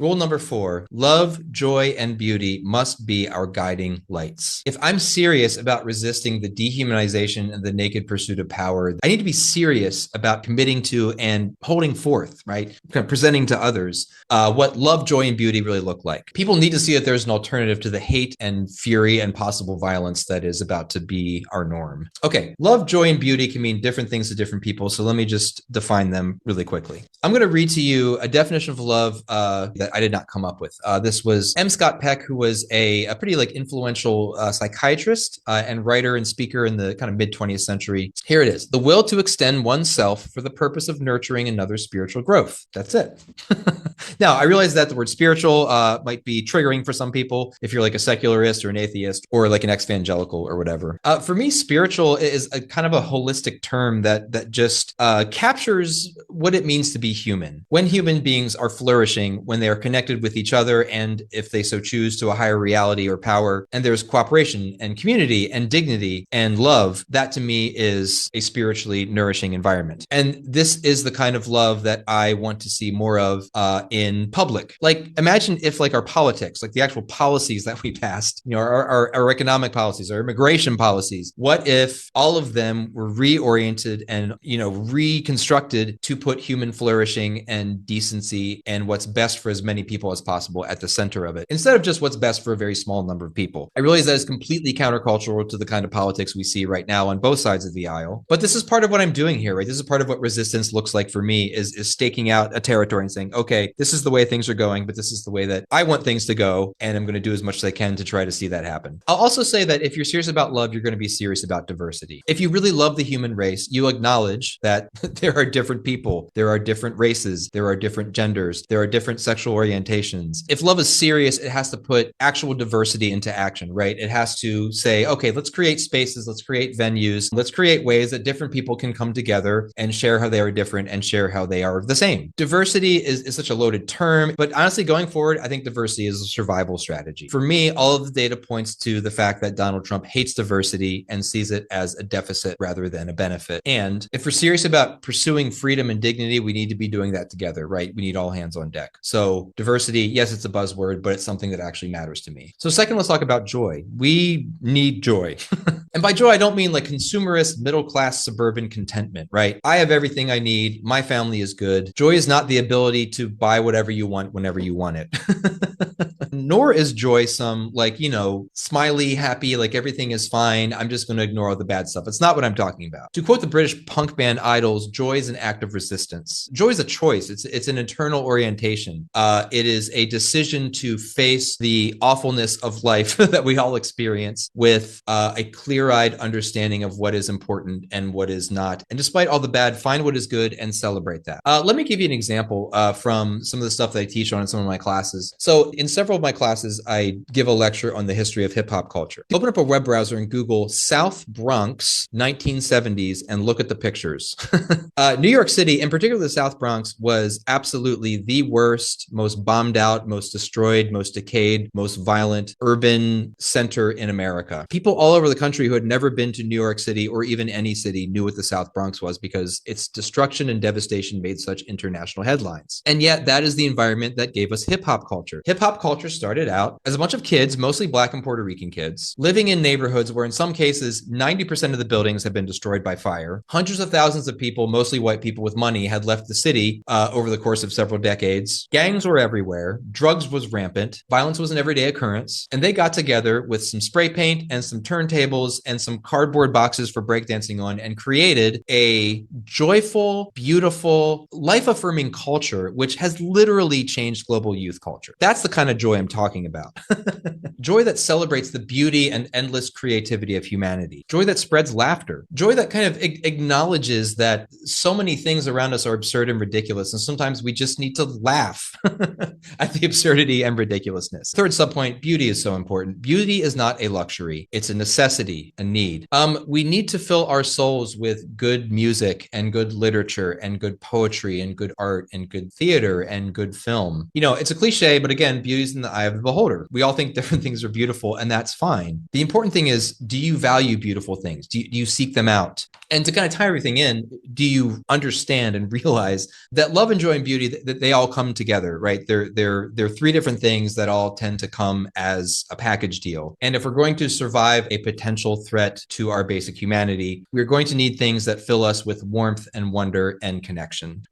Rule number 4, love, joy, and beauty must be our guiding lights. If I'm serious about resisting the dehumanization and the naked pursuit of power, I need to be serious about committing to and holding forth, right? Kind of presenting to others what love, joy, and beauty really look like. People need to see that there's an alternative to the hate and fury and possible violence that is about to be our norm. Okay, love, joy, and beauty can mean different things to different people, so let me just define them really quickly. I'm going to read to you a definition of love that I did not come up with. This was M. Scott Peck, who was a pretty influential psychiatrist and writer and speaker in the kind of mid 20th century. Here it is: the will to extend oneself for the purpose of nurturing another's spiritual growth. That's it. Now, I realize that the word spiritual might be triggering for some people if you're like a secularist or an atheist or like an ex-evangelical or whatever. For me, spiritual is a kind of a holistic term that just captures what it means to be human. When human beings are flourishing, when they are connected with each other, and if they so choose, to a higher reality or power, and there's cooperation and community and dignity and love, that to me is a spiritually nourishing environment. And this is the kind of love that I want to see more of in public. Like, imagine if our politics, like the actual policies that we passed, our economic policies, our immigration policies, what if all of them were reoriented and, reconstructed to put human flourishing and decency and what's best for as many people as possible at the center of it, instead of just what's best for a very small number of people. I realize that is completely countercultural to the kind of politics we see right now on both sides of the aisle, but this is part of what I'm doing here, right? This is part of what resistance looks like for me, is staking out a territory and saying, okay, this is the way things are going, but this is the way that I want things to go, and I'm going to do as much as I can to try to see that happen. I'll also say that if you're serious about love, you're going to be serious about diversity. If you really love the human race, you acknowledge that there are different people, there are different races, there are different genders, there are different sexual orientations. If love is serious, it has to put actual diversity into action, right? It has to say, okay, let's create spaces, let's create venues, let's create ways that different people can come together and share how they are different and share how they are the same. Diversity is such a loaded term, but honestly, going forward, I think diversity is a survival strategy. For me, all of the data points to the fact that Donald Trump hates diversity and sees it as a deficit rather than a benefit. And if we're serious about pursuing freedom and dignity, we need to be doing that together, right? We need all hands on deck. So diversity, yes, it's a buzzword, but it's something that actually matters to me. So second, let's talk about joy. We need joy. And by joy, I don't mean like consumerist, middle-class, suburban contentment, right? I have everything I need. My family is good. Joy is not the ability to buy whatever you want whenever you want it. Nor is joy some smiley, happy, like everything is fine, I'm just going to ignore all the bad stuff. It's not what I'm talking about. To quote the British punk band Idols, joy is an act of resistance. Joy is a choice. It's an internal orientation. It is a decision to face the awfulness of life that we all experience with a clear-eyed understanding of what is important and what is not. And despite all the bad, find what is good and celebrate that. Let me give you an example from some of the stuff that I teach on in some of my classes. So in several of my classes, I give a lecture on the history of hip hop culture. Open up a web browser and Google South Bronx 1970s and look at the pictures. New York City, in particular the South Bronx, was absolutely the worst, most bombed out, most destroyed, most decayed, most violent urban center in America. People all over the country who had never been to New York City or even any city knew what the South Bronx was because its destruction and devastation made such international headlines. And yet that is the environment that gave us hip hop culture. Hip hop culture started out as a bunch of kids, mostly Black and Puerto Rican kids, living in neighborhoods where in some cases 90% of the buildings had been destroyed by fire. Hundreds of thousands of people, mostly white people with money, had left the city over the course of several decades. Gangs were everywhere. Drugs was rampant. Violence was an everyday occurrence. And they got together with some spray paint and some turntables and some cardboard boxes for breakdancing on and created a joyful, beautiful, life-affirming culture, which has literally changed global youth culture. That's the kind of joy I'm talking about. Joy that celebrates the beauty and endless creativity of humanity. Joy that spreads laughter. Joy that kind of acknowledges that so many things around us are absurd and ridiculous, and sometimes we just need to laugh at the absurdity and ridiculousness. Third subpoint, beauty is so important. Beauty is not a luxury. It's a necessity, a need. We need to fill our souls with good music and good literature and good poetry and good art and good theater and good film. It's a cliche, but again, beauty is in the eye of the beholder. We all think different things are beautiful, and that's fine. The important thing is, do you value beautiful things? Do you seek them out? And to kind of tie everything in, do you understand and realize that love and joy and beauty, that they all come together, right? right? They're three different things that all tend to come as a package deal. And if we're going to survive a potential threat to our basic humanity, we're going to need things that fill us with warmth and wonder and connection.